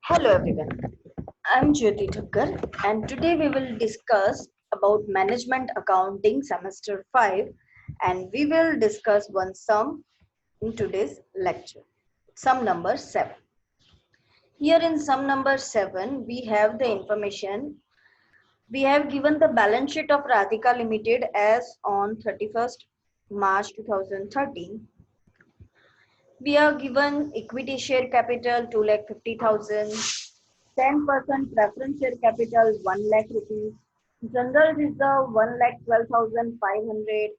Hello everyone, I'm Jyoti Thakkar and today we will discuss about Management Accounting Semester 5 and we will discuss one sum in today's lecture. Sum number 7. Here in sum number 7 we have the information. We have given the balance sheet of Radhika Limited as on 31st March 2013. We are given equity share capital 2,50,000, 10% preference share capital 1 lakh rupees, general reserve 1,12,500,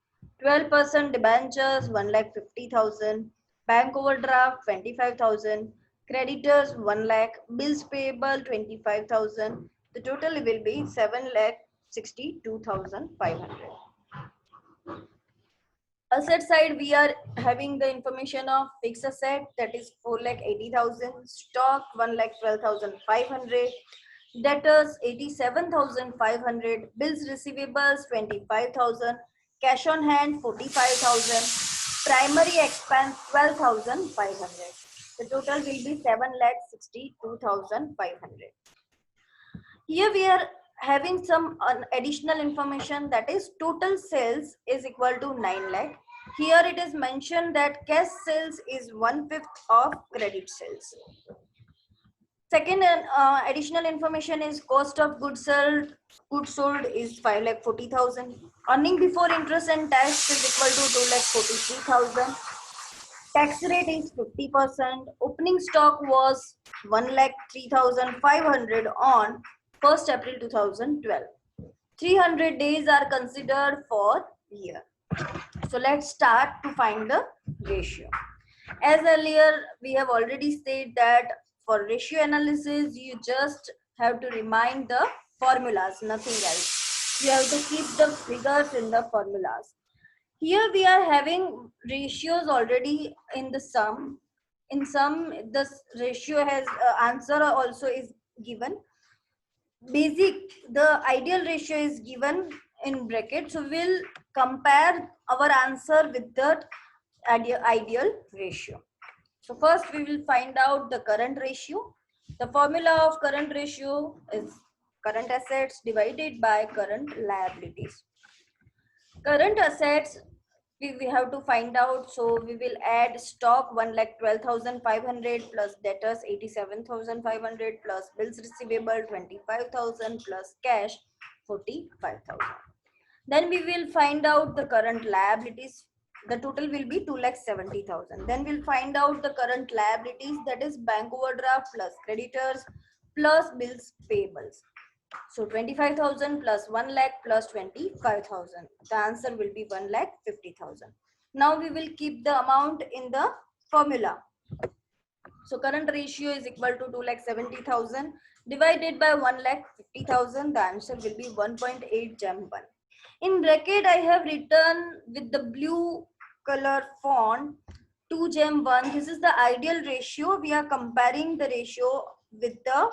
12% debentures 1,50,000, bank overdraft 25,000, creditors 1 lakh, bills payable 25,000. The total will be 7,62,500. Asset side, we are having the information of fixed asset that is 4,80,000, stock 1,12,500, debtors 87,500, bills receivables 25,000, cash on hand 45,000, primary expense 12,500. The total will be 7,62,500. Here we are having some additional information, that is total sales is equal to 9 lakh. Here it is mentioned that cash sales is 1/5 of credit sales. Second additional information is cost of goods sold is 5,40,000. Earning before interest and tax is equal to 2,43,000. Tax rate is 50%. Opening stock was 1,03,500 on 1st April 2012. 300 days are considered for year. So let's start to find the ratio. As earlier we have already said that for ratio analysis you just have to remind the formulas, nothing else. You have to keep the figures in the formulas. Here we are having ratios already in the sum. In sum, this ratio has answer also is given. Basic, the ideal ratio is given in bracket. So we'll compare our answer with the ideal ratio. So first we will find out the current ratio. The formula of current ratio is current assets divided by current liabilities. Current assets we have to find out, so we will add stock 1,12,500 plus debtors 87,500 plus bills receivable 25,000 plus cash 45,000. Then we will find out the current liabilities. The total will be 2,70,000. Then we'll find out the current liabilities, that is bank overdraft plus creditors plus bills payables. So 25,000 plus 1 lakh plus 25,000. The answer will be 1,50,000. Now we will keep the amount in the formula. So current ratio is equal to 2,70,000 divided by 1,50,000. The answer will be 1.8 gem 1. In bracket I have written with the blue color font 2 gem 1. This is the ideal ratio. We are comparing the ratio with the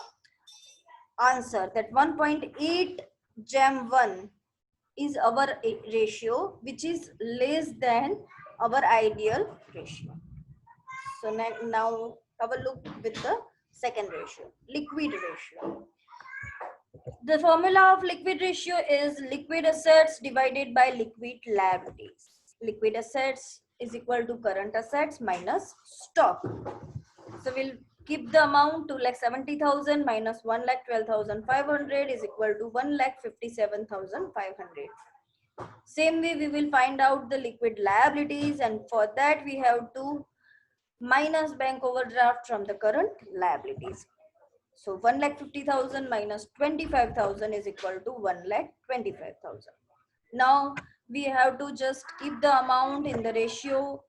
answer, that 1.8 gem 1 is our ratio, which is less than our ideal ratio. So now have a look with the second ratio, liquid ratio. The formula of liquid ratio is liquid assets divided by liquid liabilities. Liquid assets is equal to current assets minus stock. So we'll keep the amount to 70,000 minus 1,12,500 is equal to 1,57,500. Same way we will find out the liquid liabilities, and for that we have to minus bank overdraft from the current liabilities. So 1,50,000 minus 25,000 is equal to 1,25,000. Now we have to just keep the amount in the ratio.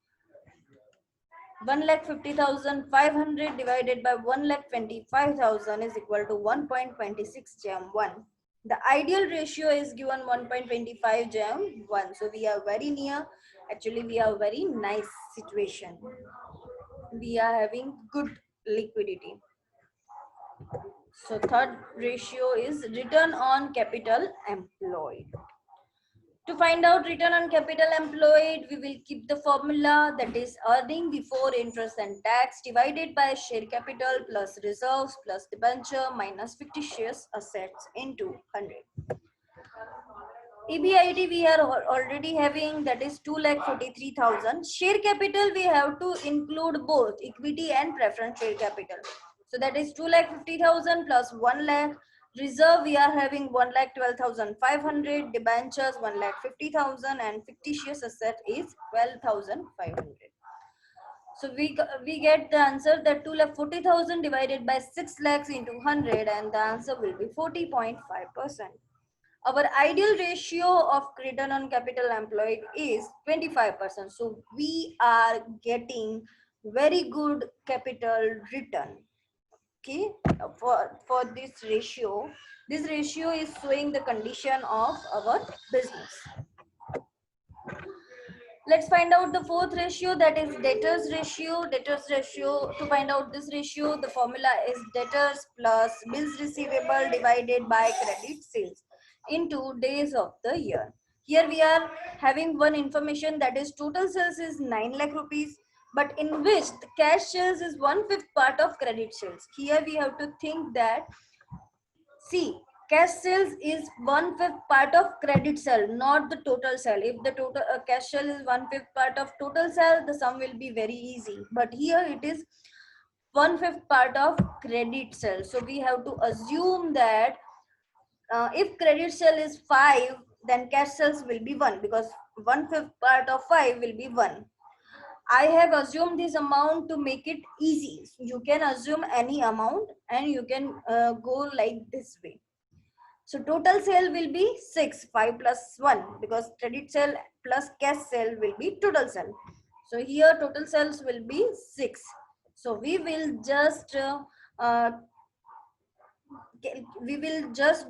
1,50,500 divided by 1,25,000 is equal to 1.26 gem 1. The ideal ratio is given 1.25 gem 1. So we are very near. Actually, we are very nice situation. We are having good liquidity. So third ratio is return on capital employed. To find out return on capital employed, we will keep the formula, that is earning before interest and tax divided by share capital plus reserves plus debenture minus fictitious assets into 100. EBIT we are already having, that is 2,43,000. Share capital we have to include both equity and preference share capital. So that is 2,50,000 plus 1 lakh. Reserve we are having 1,12,500. Debentures 1,50,000 and fictitious asset is 12,500. So we get the answer that 2,40,000 divided by 6 lakhs into 100, and the answer will be 40.5%. Our ideal ratio of return on capital employed is 25%. So we are getting very good capital return. Okay, for this ratio is showing the condition of our business. Let's find out the fourth ratio, that is debtors ratio. To find out this ratio, the formula is debtors plus bills receivable divided by credit sales into days of the year. Here we are having one information, that is total sales is 9 lakh rupees, but in which the cash sales is 1/5 part of credit sales. Here we have to think that, see, cash sales is 1/5 part of credit sale, not the total sale. If the total cash sale is 1/5 part of total sale, the sum will be very easy. But here it is 1/5 part of credit sale. So we have to assume that if credit sale is 5, then cash sales will be 1, because 1/5 part of 5 will be 1. I have assumed this amount to make it easy. You can assume any amount and you can go like this way. So total sale will be 6, 5 plus 1, because credit sale plus cash sale will be total sale. So here total sales will be 6. So we will just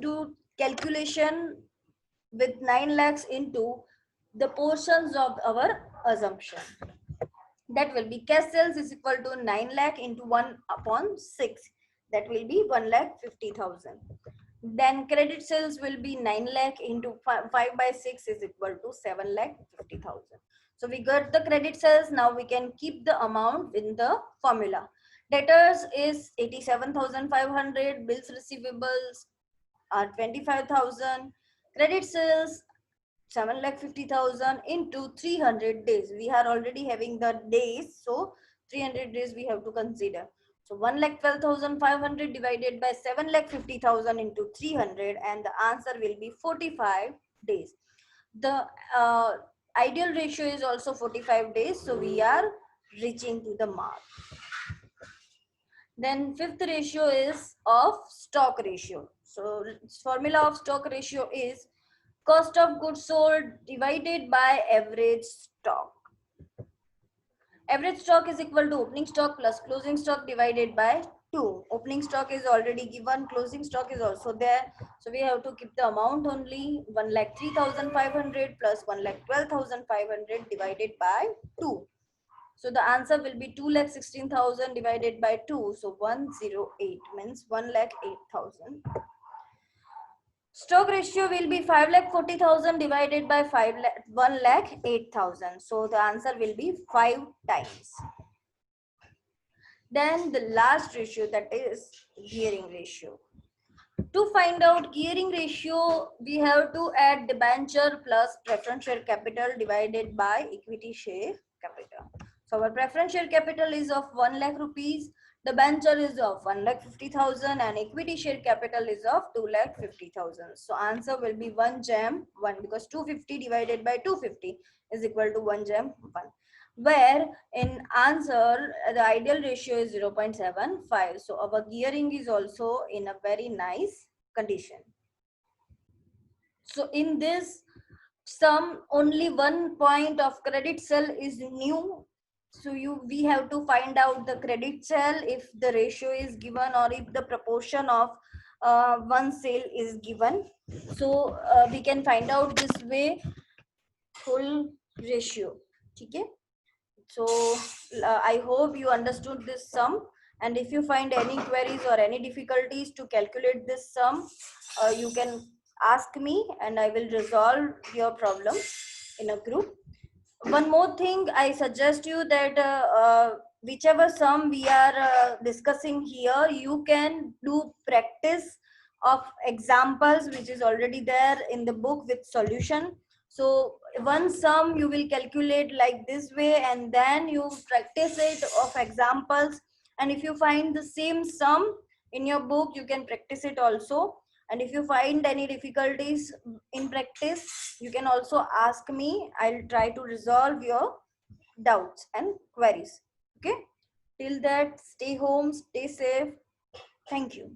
do calculation with 9 lakhs into the portions of our assumption. That will be cash sales is equal to 9 lakh into 1/6. That will be 1,50,000. Then credit sales will be 9 lakh into 5 by 6 is equal to 7,50,000. So we got the credit sales. Now we can keep the amount in the formula. Debtors is 87,500. Bills receivables are 25,000. Credit sales 7,50,000 into 300 days. We are already having the days, so 300 days we have to consider. So 1,12,500 divided by 7,50,000 into 300, and the answer will be 45 days. The ideal ratio is also 45 days, so we are reaching to the mark. Then fifth ratio is of stock ratio. So formula of stock ratio is cost of goods sold divided by average stock. Average stock is equal to opening stock plus closing stock divided by 2. Opening stock is already given, closing stock is also there. So we have to keep the amount only, 1,03,500 plus 1,12,500 divided by 2. So the answer will be 2,16,000 divided by 2. So 108 means 1,08,000. Stock ratio will be 5,40,000 divided by 1,08,000. So the answer will be 5 times. Then the last ratio, that is gearing ratio. To find out gearing ratio, we have to add debenture plus preference share capital divided by equity share capital. So our preference share capital is of 1 lakh rupees, debenture is of 1,50,000, and equity share capital is of 2,50,000. So answer will be 1 jam 1, because 250 divided by 250 is equal to 1 jam 1. Where in answer the ideal ratio is 0.75. So our gearing is also in a very nice condition. So in this sum, only 1 point of credit sale is new. So we have to find out the credit sale if the ratio is given, or if the proportion of one sale is given. So we can find out this way full ratio. Okay. So I hope you understood this sum, and if you find any queries or any difficulties to calculate this sum, you can ask me and I will resolve your problem in a group. One more thing, I suggest you that whichever sum we are discussing here, you can do practice of examples which is already there in the book with solution. So one sum you will calculate like this way, and then you practice it of examples. And if you find the same sum in your book, you can practice it also. And if you find any difficulties in practice, you can also ask me. I'll try to resolve your doubts and queries. Okay. Till that, stay home, stay safe. Thank you.